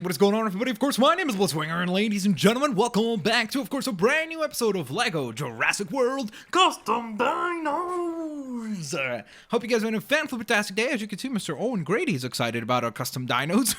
What is going on, everybody? Of course, my name is Blitzwinger, and ladies and gentlemen, welcome back to, of course, a brand new episode of LEGO Jurassic World Custom Dinos! Hope you guys are having a fantastic day. As you can see, Mr. Owen Grady is excited about our custom dinos.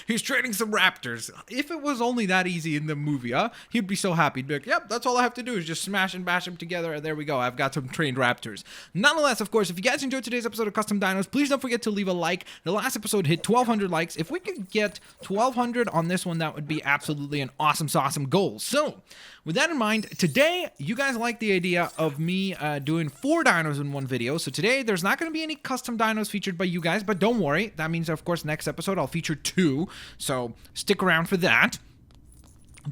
He's training some raptors. If it was only that easy in the movie, he'd be so happy. He'd be like, yep, that's all I have to do is just smash and bash them together, and there we go. I've got some trained raptors. Nonetheless, of course, if you guys enjoyed today's episode of Custom Dinos, please don't forget to leave a like. The last episode hit 1,200 likes. If we could get 1,200 on this one, that would be absolutely an awesome goal. So, with that in mind, today, you guys like the idea of me doing 4 dinos in one video. So today, there's not going to be any custom dinos featured by you guys, but don't worry. That means, of course, next episode, I'll feature 2. So, stick around for that.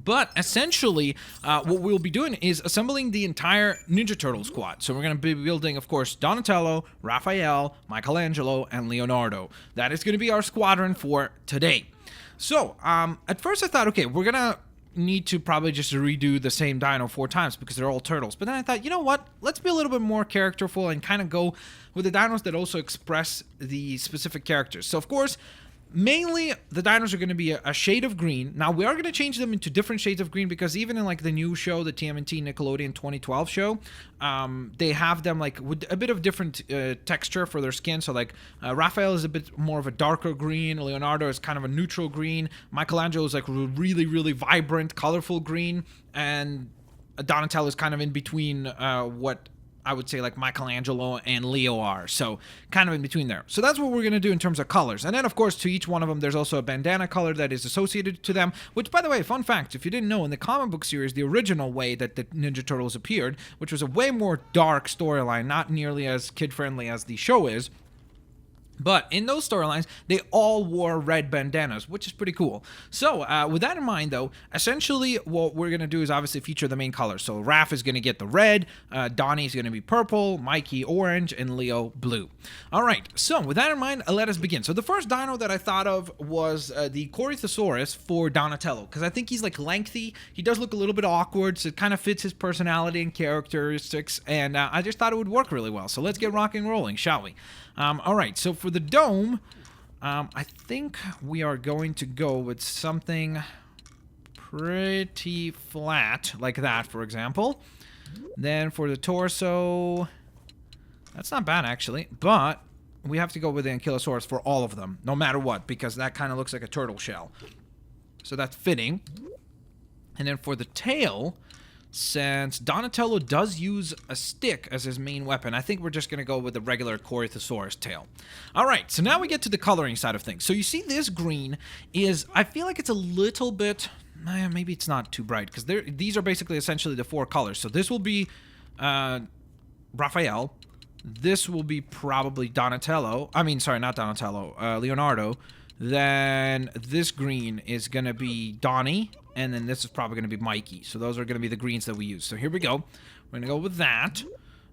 But essentially, what we'll be doing is assembling the entire Ninja Turtle squad. So we're going to be building, of course, Donatello, Raphael, Michelangelo, and Leonardo. That is going to be our squadron for today. So, at first I thought, okay, we're going to need to probably just redo the same dino 4 times because they're all turtles. But then I thought, you know what? Let's be a little bit more characterful and kind of go with the dinos that also express the specific characters. So, of course, mainly, the dinos are going to be a shade of green. Now, we are going to change them into different shades of green because even in, like, the new show, the TMNT Nickelodeon 2012 show, they have them, like, with a bit of different texture for their skin. So, like, Raphael is a bit more of a darker green. Leonardo is kind of a neutral green. Michelangelo is, like, really vibrant, colorful green. And Donatello is kind of in between what I would say like Michelangelo and Leo are. So kind of in between there. So that's what we're going to do in terms of colors. And then, of course, to each one of them, there's also a bandana color that is associated to them, which, by the way, fun fact, if you didn't know, in the comic book series, the original way that the Ninja Turtles appeared, which was a way more dark storyline, not nearly as kid-friendly as the show is, but in those storylines, they all wore red bandanas, which is pretty cool. So, with that in mind, though, essentially what we're going to do is obviously feature the main colors. So, Raph is going to get the red, Donnie's going to be purple, Mikey orange, and Leo blue. All right, so with that in mind, let us begin. So, the first dino that I thought of was the Corythosaurus for Donatello, because I think he's, like, lengthy. He does look a little bit awkward, so it kind of fits his personality and characteristics, and I just thought it would work really well. So, let's get rocking and rolling, shall we? All right, so for the dome, I think we are going to go with something pretty flat, like that, for example. Then for the torso, that's not bad, actually, but we have to go with the Ankylosaurus for all of them, no matter what, because that kind of looks like a turtle shell. So that's fitting. And then for the tail, since Donatello does use a stick as his main weapon, I think we're just going to go with the regular Corythosaurus tail. Alright, so now we get to the coloring side of things. So you see this green is, I feel like it's a little bit, maybe it's not too bright, because these are basically essentially the 4 colors. So this will be Raphael, this will be probably Donatello, not Donatello, Leonardo, then this green is going to be Donnie, and then this is probably going to be Mikey. So those are going to be the greens that we use. So here we go. We're going to go with that.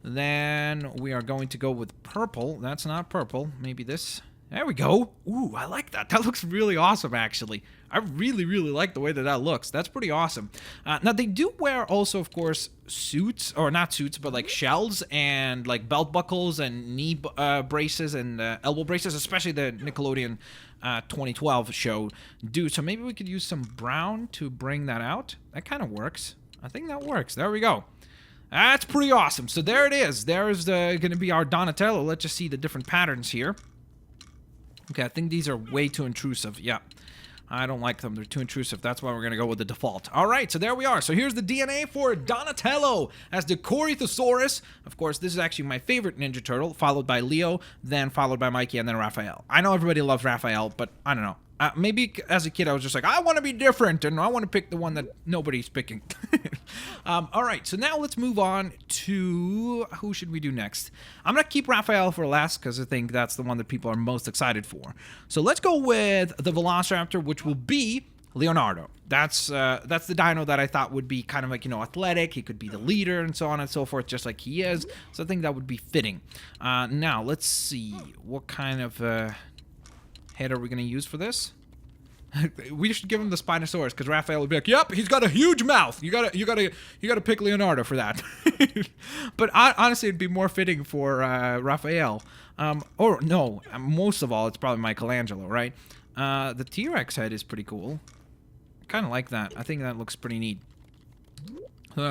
Then we are going to go with purple. That's not purple. Maybe this. There we go. Ooh, I like that. That looks really awesome, actually. I really like the way that looks. That's pretty awesome. Now, they do wear also, of course, suits, or not suits, but like shells and like belt buckles and knee braces and elbow braces, especially the Nickelodeon 2012 show do. So maybe we could use some brown to bring that out. That kind of works. I think that works. There we go. That's pretty awesome. So there it is. There's going to be our Donatello. Let's just see the different patterns here. Okay, I think these are way too intrusive. Yeah, I don't like them. They're too intrusive. That's why we're going to go with the default. All right, so there we are. So here's the DNA for Donatello as the Corythosaurus. Of course, this is actually my favorite Ninja Turtle, followed by Leo, then followed by Mikey, and then Raphael. I know everybody loves Raphael, but I don't know. Maybe as a kid, I was just like, I want to be different, and I want to pick the one that nobody's picking. All right, so now let's move on to, who should we do next? I'm going to keep Raphael for last because I think that's the one that people are most excited for. So let's go with the Velociraptor, which will be Leonardo. That's the dino that I thought would be kind of like, athletic. He could be the leader and so on and so forth, just like he is. So I think that would be fitting. Now, let's see. What kind of head are we going to use for this? We should give him the Spinosaurus because Raphael would be like, "Yep, he's got a huge mouth. You gotta pick Leonardo for that." But honestly, it'd be more fitting for Raphael. Or no, most of all, it's probably Michelangelo, right? The T-Rex head is pretty cool. Kind of like that. I think that looks pretty neat.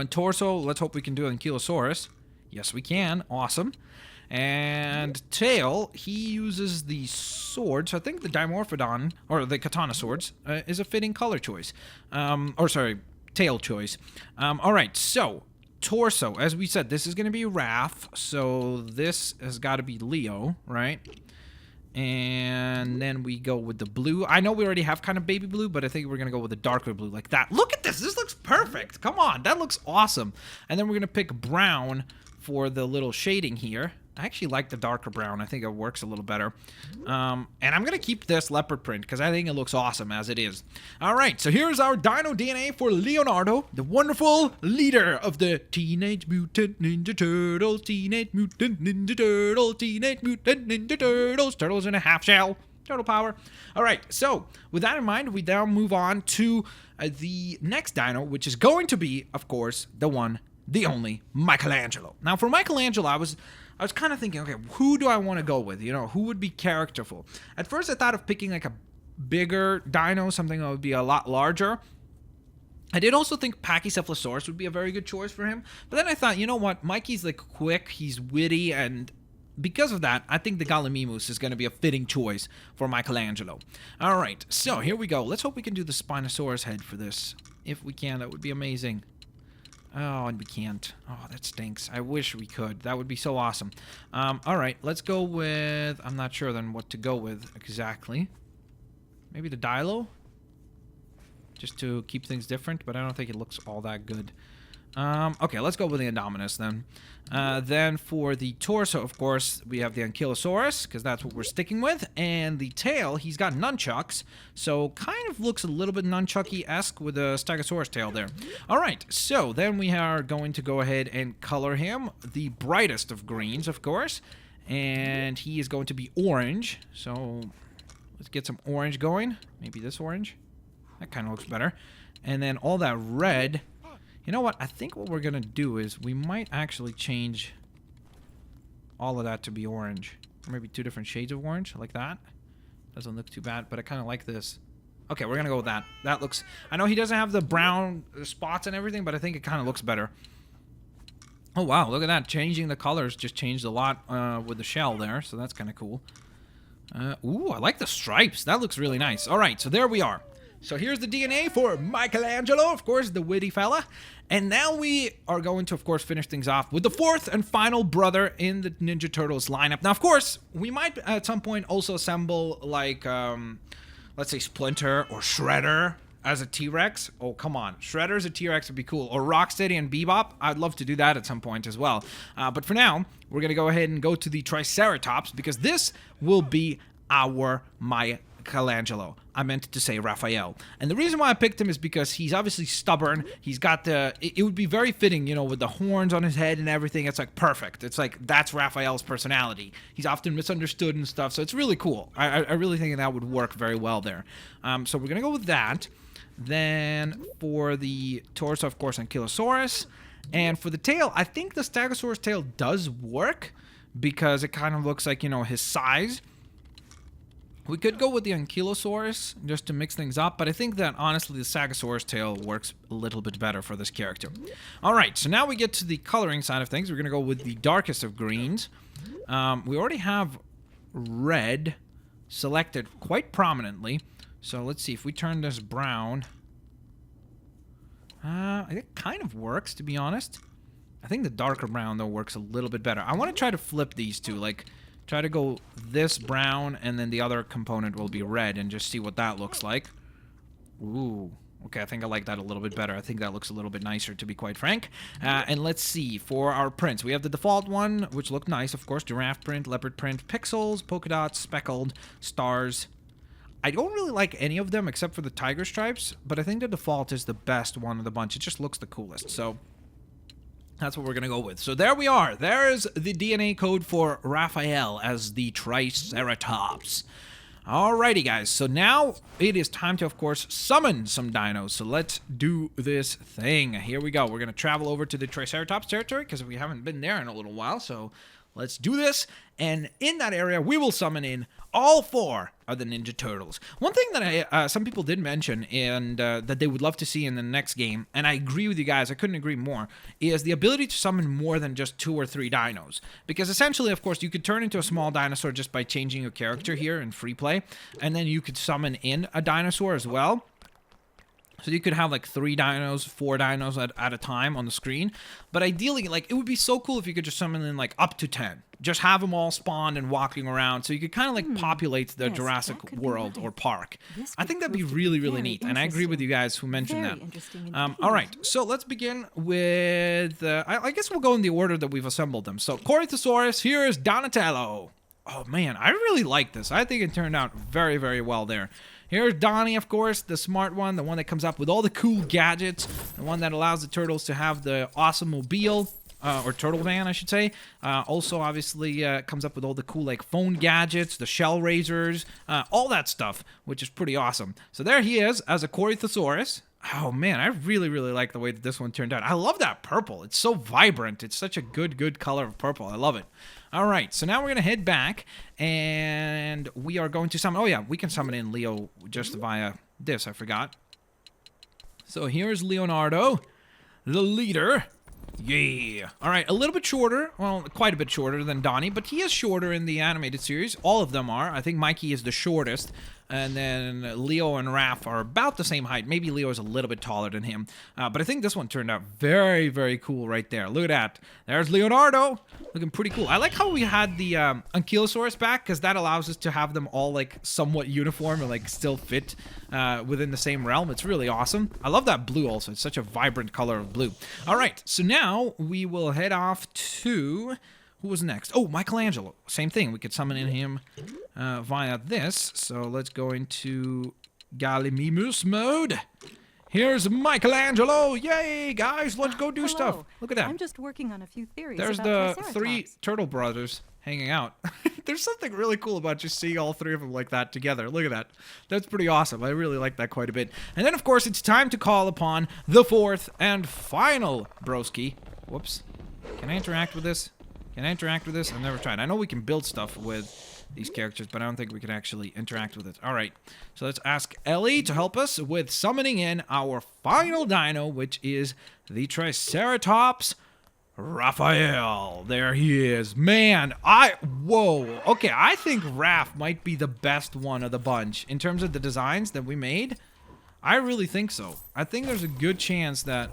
Torso, let's hope we can do an Ankylosaurus. Yes, we can. Awesome. And tail, he uses the sword. So I think the Dimorphodon, or the Katana swords, is a fitting color choice. Or sorry, tail choice. Alright, so torso, as we said, this is going to be Raph. So this has got to be Leo, right? And then we go with the blue. I know we already have kind of baby blue, but I think we're going to go with a darker blue like that. Look at this. This looks perfect. Come on. That looks awesome. And then we're going to pick brown for the little shading here. I actually like the darker brown. I think it works a little better. And I'm going to keep this leopard print because I think it looks awesome as it is. All right, so here's our dino DNA for Leonardo, the wonderful leader of the Teenage Mutant Ninja Turtles, Teenage Mutant Ninja Turtles, Teenage Mutant Ninja Turtles, turtles in a half shell. Turtle power. All right, so with that in mind, we now move on to the next dino, which is going to be, of course, the one, the only, Michelangelo. Now, for Michelangelo, I was kind of thinking, okay, who do I want to go with? You know, who would be characterful? At first, I thought of picking like a bigger dino, something that would be a lot larger. I did also think Pachycephalosaurus would be a very good choice for him. But then I thought, you know what? Mikey's like quick, he's witty, and because of that, I think the Gallimimus is going to be a fitting choice for Michelangelo. All right, so here we go. Let's hope we can do the Spinosaurus head for this. If we can, that would be amazing. Oh, and we can't. Oh, that stinks. I wish we could. That would be so awesome. All right, let's go with... I'm not sure then what to go with exactly. Maybe the Dilo? Just to keep things different, but I don't think it looks all that good. Okay, let's go with the Indominus then. Then for the torso, of course, we have the Ankylosaurus, because that's what we're sticking with. And the tail, he's got nunchucks, so kind of looks a little bit nunchucky-esque with a Stegosaurus tail there. All right, so then we are going to go ahead and color him the brightest of greens, of course. And he is going to be orange, so let's get some orange going. Maybe this orange. That kind of looks better. And then all that red... You know what? I think what we're going to do is we might actually change all of that to be orange. Or maybe two different shades of orange, like that. Doesn't look too bad, but I kind of like this. Okay, we're going to go with that. That looks... I know he doesn't have the brown spots and everything, but I think it kind of looks better. Oh, wow. Look at that. Changing the colors just changed a lot with the shell there, so that's kind of cool. Ooh, I like the stripes. That looks really nice. All right, so there we are. So here's the DNA for Michelangelo, of course, the witty fella. And now we are going to, of course, finish things off with the fourth and final brother in the Ninja Turtles lineup. Now, of course, we might at some point also assemble, like, let's say Splinter or Shredder as a T-Rex. Oh, come on. Shredder as a T-Rex would be cool. Or Rocksteady and Bebop. I'd love to do that at some point as well. But for now, we're going to go ahead and go to the Triceratops because this will be our Michelangelo. I meant to say Raphael. And the reason why I picked him is because he's obviously stubborn. He's got the... It would be very fitting, you know, with the horns on his head and everything. It's like perfect. It's like that's Raphael's personality. He's often misunderstood and stuff, so it's really cool. I really think that would work very well there. So we're going to go with that. Then for the torso, of course, Ankylosaurus. And for the tail, I think the Stegosaurus tail does work because it kind of looks like, you know, his size. We could go with the Ankylosaurus just to mix things up, but I think that, honestly, the Stegosaurus tail works a little bit better for this character. All right, so now we get to the coloring side of things. We're going to go with the darkest of greens. We already have red selected quite prominently. So let's see, if we turn this brown... it kind of works, to be honest. I think the darker brown, though, works a little bit better. I want to try to flip these two, like... Try to go this brown, and then the other component will be red, and just see what that looks like. Ooh. Okay, I think I like that a little bit better. I think that looks a little bit nicer, to be quite frank. And let's see, for our prints, we have the default one, which looked nice, of course. Giraffe print, leopard print, pixels, polka dots, speckled, stars. I don't really like any of them except for the tiger stripes, but I think the default is the best one of the bunch. It just looks the coolest, so... That's what we're going to go with. So there we are. There's the DNA code for Raphael as the Triceratops. Alrighty, guys. So now it is time to, of course, summon some dinos. So let's do this thing. Here we go. We're going to travel over to the Triceratops territory because we haven't been there in a little while. So let's do this. And in that area, we will summon in all four are the Ninja Turtles. One thing that some people did mention and that they would love to see in the next game, and I agree with you guys, I couldn't agree more, is the ability to summon more than just 2 or 3 dinos. Because essentially, of course, you could turn into a small dinosaur just by changing your character here in free play, and then you could summon in a dinosaur as well. So you could have like 3 dinos, 4 dinos at a time on the screen. But ideally, like, it would be so cool if you could just summon in like up to 10. Just have them all spawned and walking around, so you could kind of like populate the Jurassic World or park. I think that'd be really, really neat, and I agree with you guys who mentioned that. All right, so let's begin with, I guess we'll go in the order that we've assembled them. So Corythosaurus, here is Donatello. Oh man, I really like this. I think it turned out very, very well there. Here's Donnie, of course, the smart one, the one that comes up with all the cool gadgets, the one that allows the turtles to have the awesome mobile. Or turtle van, I should say. Also, obviously, comes up with all the cool, like, phone gadgets, the shell razors, all that stuff, which is pretty awesome. So there he is as a Corythosaurus. Oh, man, I really, really like the way that this one turned out. I love that purple. It's so vibrant. It's such a good color of purple. I love it. All right, so now we're going to head back, and we are going to summon... Oh, yeah, we can summon in Leo just via this. I forgot. So here's Leonardo, the leader. Yeah. All right, a little bit shorter. Well, quite a bit shorter than Donnie, but he is shorter in the animated series. All of them are. I think Mikey is the shortest. And then Leo and Raph are about the same height. Maybe Leo is a little bit taller than him. But I think this one turned out very, very cool right there. Look at that. There's Leonardo. Looking pretty cool. I like how we had the Ankylosaurus back, because that allows us to have them all like somewhat uniform and like still fit within the same realm. It's really awesome. I love that blue also. It's such a vibrant color of blue. All right. So now we will head off to... Who was next? Oh, Michelangelo. Same thing. We could summon in him via this. So let's go into Gallimimus mode. Here's Michelangelo. Yay, guys. Let's go do stuff. Look at that. I'm just working on a few theories. There's the 3 turtle brothers hanging out. There's something really cool about just seeing all 3 of them like that together. Look at that. That's pretty awesome. I really like that quite a bit. And then, of course, it's time to call upon the 4th and final broski. Whoops. Can I interact with this? Can I interact with this? I've never tried. I know we can build stuff with these characters, but I don't think we can actually interact with it. All right. So let's ask Ellie to help us with summoning in our final dino, which is the Triceratops Raphael. There he is. Man, whoa. Okay, I think Raph might be the best one of the bunch in terms of the designs that we made. I really think so. I think there's a good chance that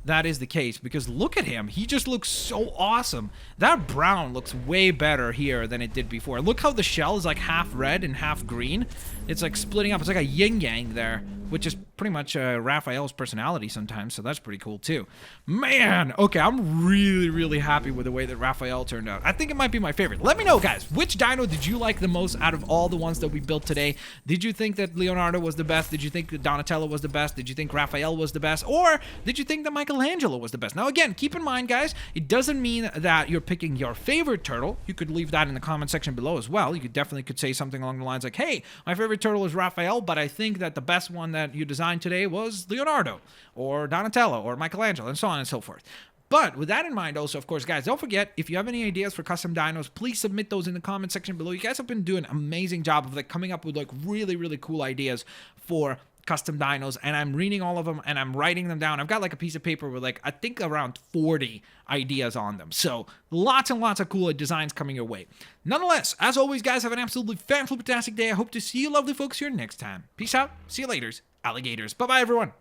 that is the case, because look at him. He just looks so awesome. That brown looks way better here than it did before. Look how the shell is like half red and half green. It's like splitting up. It's like a yin-yang there, which is pretty much Raphael's personality sometimes, so that's pretty cool too. Man, okay, I'm really, really happy with the way that Raphael turned out. I think it might be my favorite. Let me know, guys, which dino did you like the most out of all the ones that we built today? Did you think that Leonardo was the best? Did you think that Donatello was the best? Did you think Raphael was the best? Or did you think that Michelangelo was the best? Now, again, keep in mind, guys, it doesn't mean that you're picking your favorite turtle. You could leave that in the comment section below as well. You could say something along the lines like, hey, my favorite turtle is Raphael, but I think that the best one that you designed today was Leonardo or Donatello or Michelangelo, and so on and so forth. But with that in mind also, of course, guys, don't forget, if you have any ideas for custom dinos, please submit those in the comment section below. You guys have been doing an amazing job of like coming up with like really, really cool ideas for custom dinos, and I'm reading all of them and I'm writing them down. I've got like a piece of paper with like, I think around 40 ideas on them. So lots and lots of cool designs coming your way. Nonetheless, as always, guys, have an absolutely fantastic day. I hope to see you lovely folks here next time. Peace out. See you later, alligators. Bye-bye, everyone.